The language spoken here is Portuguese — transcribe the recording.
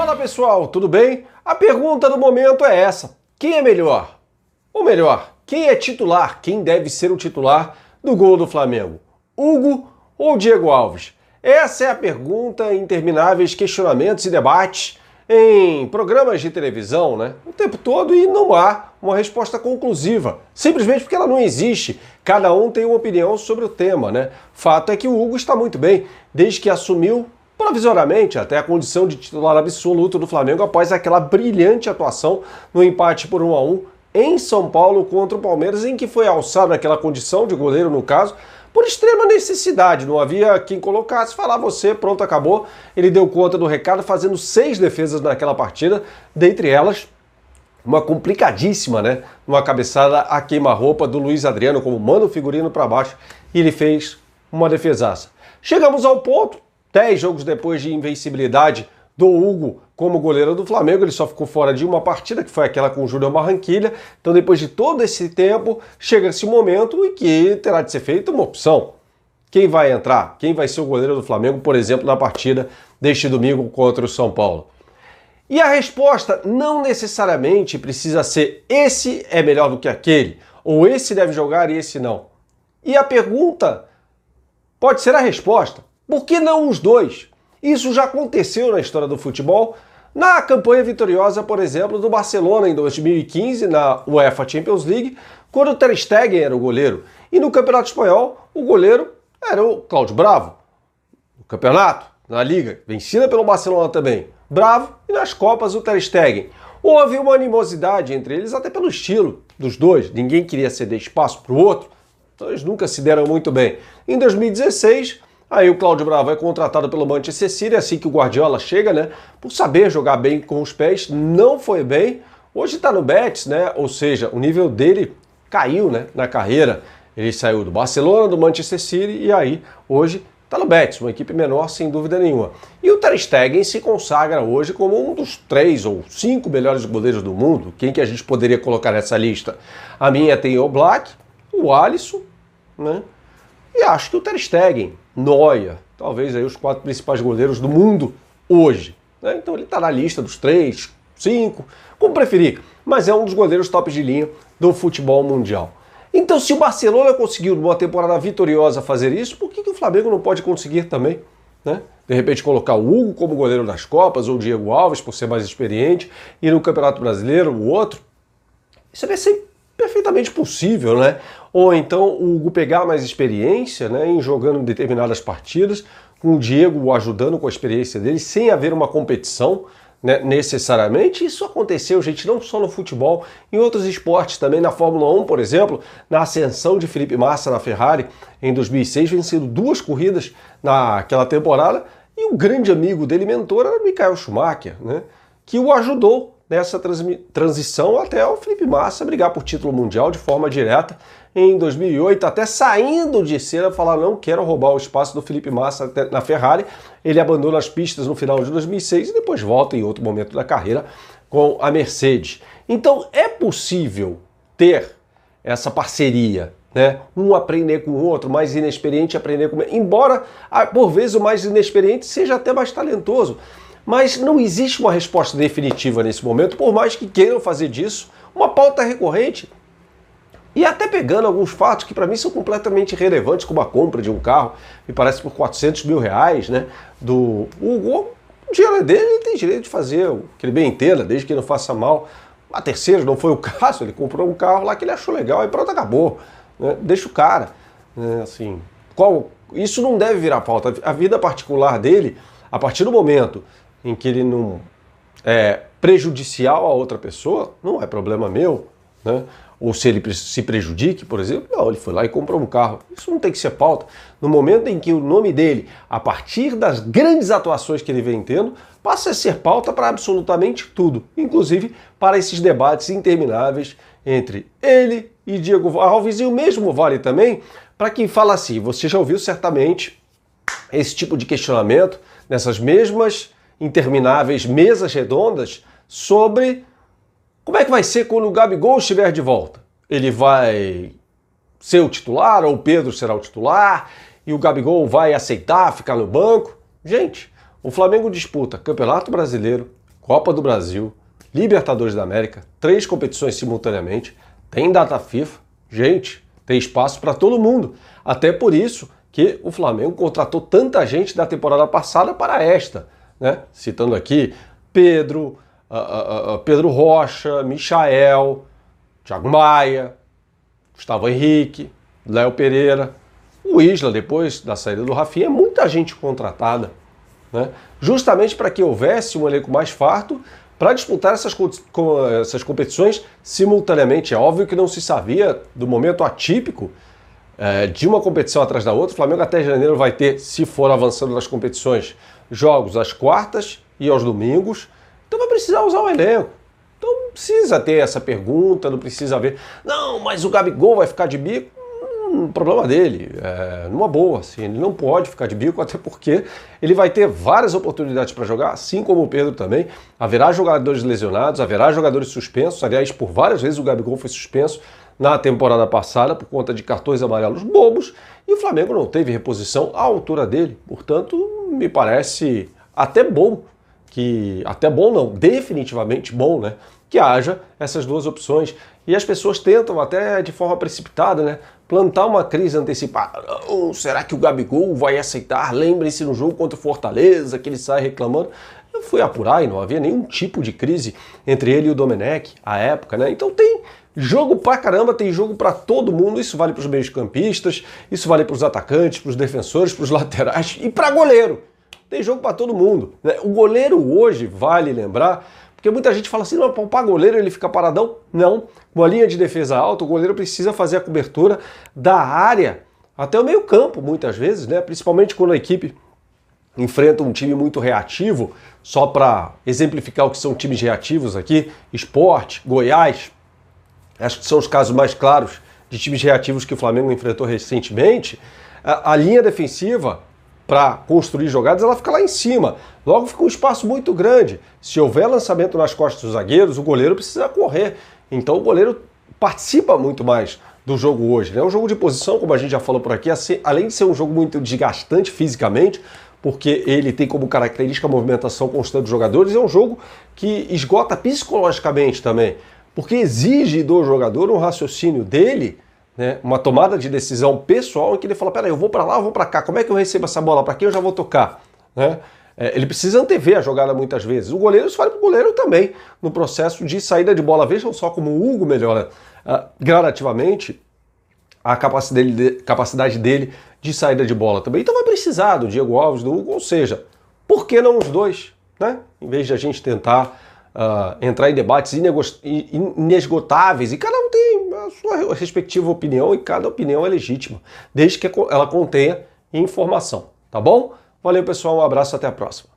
Fala pessoal, tudo bem? A pergunta do momento é essa: quem é melhor? Ou melhor, quem é titular? Quem deve ser o titular do gol do Flamengo? Hugo ou Diego Alves? Essa é a pergunta em intermináveis questionamentos e debates em programas de televisão, né? O tempo todo, e não há uma resposta conclusiva, simplesmente porque ela não existe. Cada um tem uma opinião sobre o tema, né? Fato é que o Hugo está muito bem, desde que assumiu provisoriamente até a condição de titular absoluto do Flamengo após aquela brilhante atuação no empate por 1-1 em São Paulo contra o Palmeiras, em que foi alçado naquela condição de goleiro, no caso, por extrema necessidade. Não havia quem colocasse, falar você, pronto, acabou. Ele deu conta do recado, fazendo 6 defesas naquela partida, dentre elas uma complicadíssima, né? Uma cabeçada a queima-roupa do Luiz Adriano, como manda o figurino para baixo, e ele fez uma defesaça. Chegamos ao ponto, 10 jogos depois de invencibilidade do Hugo como goleiro do Flamengo, ele só ficou fora de uma partida, que foi aquela com o Júnior Barranquilla. Então, depois de todo esse tempo, chega esse momento em que terá de ser feita uma opção. Quem vai entrar? Quem vai ser o goleiro do Flamengo, por exemplo, na partida deste domingo contra o São Paulo? E a resposta não necessariamente precisa ser esse é melhor do que aquele, ou esse deve jogar e esse não. E a pergunta pode ser a resposta: por que não os dois? Isso já aconteceu na história do futebol, na campanha vitoriosa, por exemplo, do Barcelona em 2015, na UEFA Champions League, quando o Ter Stegen era o goleiro. E no Campeonato Espanhol, o goleiro era o Cláudio Bravo. No campeonato, na Liga, vencida pelo Barcelona também, Bravo, e nas Copas o Ter Stegen. Houve uma animosidade entre eles, até pelo estilo dos dois. Ninguém queria ceder espaço para o outro, então eles nunca se deram muito bem. Em 2016... aí o Cláudio Bravo é contratado pelo Manchester City, assim que o Guardiola chega, né? Por saber jogar bem com os pés, não foi bem. Hoje está no Betis, né? Ou seja, o nível dele caiu, né? Na carreira. Ele saiu do Barcelona, do Manchester City, e aí hoje está no Betis, uma equipe menor sem dúvida nenhuma. E o Ter Stegen se consagra hoje como um dos 3 ou 5 melhores goleiros do mundo. Quem que a gente poderia colocar nessa lista? A minha tem o Oblak, o Alisson, né? E acho que o Ter Stegen, Neuer, talvez aí os 4 principais goleiros do mundo hoje, né? Então ele está na lista dos 3, 5, como preferir, mas é um dos goleiros top de linha do futebol mundial. Então, se o Barcelona conseguiu numa temporada vitoriosa fazer isso, por que o Flamengo não pode conseguir também, né? De repente colocar o Hugo como goleiro das Copas, ou o Diego Alves, por ser mais experiente, e no Campeonato Brasileiro o outro? Isso deve ser perfeitamente possível, né? Ou então o Hugo pegar mais experiência, né, em jogando determinadas partidas, com o Diego o ajudando com a experiência dele, sem haver uma competição, né, necessariamente. Isso aconteceu, gente, não só no futebol, em outros esportes também. Na Fórmula 1, por exemplo, na ascensão de Felipe Massa na Ferrari em 2006, vencendo 2 corridas naquela temporada, e o grande amigo dele, mentor, era Michael Schumacher, né, que o ajudou nessa transição até o Felipe Massa brigar por título mundial de forma direta em 2008, até saindo de cena falar: não quero roubar o espaço do Felipe Massa na Ferrari. Ele abandona as pistas no final de 2006 e depois volta em outro momento da carreira com a Mercedes. Então é possível ter essa parceria, né? Um aprender com o outro, mais inexperiente aprender com... Embora, por vezes, o mais inexperiente seja até mais talentoso. Mas não existe uma resposta definitiva nesse momento, por mais que queiram fazer disso uma pauta recorrente. E até pegando alguns fatos que para mim são completamente irrelevantes, como a compra de um carro, me parece por 400 mil reais, né? Do Hugo, o dinheiro é dele, ele tem direito de fazer o que ele bem entenda, desde que não faça mal a terceiros. Não foi o caso, ele comprou um carro lá que ele achou legal e pronto, acabou, né? Deixa o cara, né? Assim, isso não deve virar pauta. A vida particular dele, a partir do momento em que ele não é prejudicial a outra pessoa, não é problema meu, né? Ou se ele se prejudique, por exemplo, não, ele foi lá e comprou um carro. Isso não tem que ser pauta. No momento em que o nome dele, a partir das grandes atuações que ele vem tendo, passa a ser pauta para absolutamente tudo, inclusive para esses debates intermináveis entre ele e Diego Alves. E o mesmo vale também para quem fala assim: você já ouviu certamente esse tipo de questionamento nessas mesmas intermináveis mesas redondas sobre como é que vai ser quando o Gabigol estiver de volta. Ele vai ser o titular, ou o Pedro será o titular, e o Gabigol vai aceitar ficar no banco? Gente, o Flamengo disputa Campeonato Brasileiro, Copa do Brasil, Libertadores da América, 3 competições simultaneamente, tem data FIFA, gente, tem espaço para todo mundo. Até por isso que o Flamengo contratou tanta gente da temporada passada para esta, né? Citando aqui Pedro, Pedro Rocha, Michael, Thiago Maia, Gustavo Henrique, Léo Pereira, o Isla depois da saída do Rafinha, muita gente contratada, né? Justamente para que houvesse um elenco mais farto para disputar essas competições simultaneamente. É óbvio que não se sabia do momento atípico de uma competição atrás da outra. O Flamengo até janeiro vai ter, se for avançando nas competições, jogos às quartas e aos domingos. Então vai precisar usar o elenco. Então não precisa ter essa pergunta, não precisa ver. Não, mas o Gabigol vai ficar de bico. Problema dele, numa boa, assim, ele não pode ficar de bico, até porque ele vai ter várias oportunidades para jogar, assim como o Pedro também. Haverá jogadores lesionados, haverá jogadores suspensos. Aliás, por várias vezes o Gabigol foi suspenso na temporada passada por conta de cartões amarelos bobos, e o Flamengo não teve reposição à altura dele. Portanto, me parece até bom definitivamente bom, né, que haja essas duas opções. E as pessoas tentam até de forma precipitada, né, plantar uma crise antecipada. Será que o Gabigol vai aceitar? Lembrem-se no jogo contra o Fortaleza, que ele sai reclamando. Eu fui apurar e não havia nenhum tipo de crise entre ele e o Domenech à época, né? Então tem jogo pra caramba, tem jogo pra todo mundo. Isso vale pros meios-campistas, isso vale pros atacantes, pros defensores, pros laterais e pra goleiro. Tem jogo pra todo mundo, né? O goleiro hoje, vale lembrar, porque muita gente fala assim, não, para goleiro ele fica paradão. Não, com a linha de defesa alta, o goleiro precisa fazer a cobertura da área até o meio campo, muitas vezes, né? Principalmente quando a equipe enfrenta um time muito reativo. Só para exemplificar o que são times reativos aqui, Sport, Goiás, acho que são os casos mais claros de times reativos que o Flamengo enfrentou recentemente. A linha defensiva, para construir jogadas, ela fica lá em cima. Logo fica um espaço muito grande. Se houver lançamento nas costas dos zagueiros, o goleiro precisa correr. Então o goleiro participa muito mais do jogo hoje, né? O jogo de posição, como a gente já falou por aqui, além de ser um jogo muito desgastante fisicamente, porque ele tem como característica a movimentação constante dos jogadores, é um jogo que esgota psicologicamente também, porque exige do jogador um raciocínio dele, né, uma tomada de decisão pessoal em que ele fala, peraí, eu vou para lá, eu vou para cá, como é que eu recebo essa bola, para quem eu já vou tocar, né? Ele precisa antever a jogada muitas vezes. O goleiro, isso vale para o goleiro também, no processo de saída de bola. Vejam só como o Hugo melhora gradativamente a capacidade dele de saída de bola também. Então vai precisar do Diego Alves, do Hugo, ou seja, por que não os dois, né? Em vez de a gente tentar entrar em debates inesgotáveis, e cada um tem a sua respectiva opinião, e cada opinião é legítima, desde que ela contenha informação, tá bom? Valeu, pessoal, um abraço, até a próxima.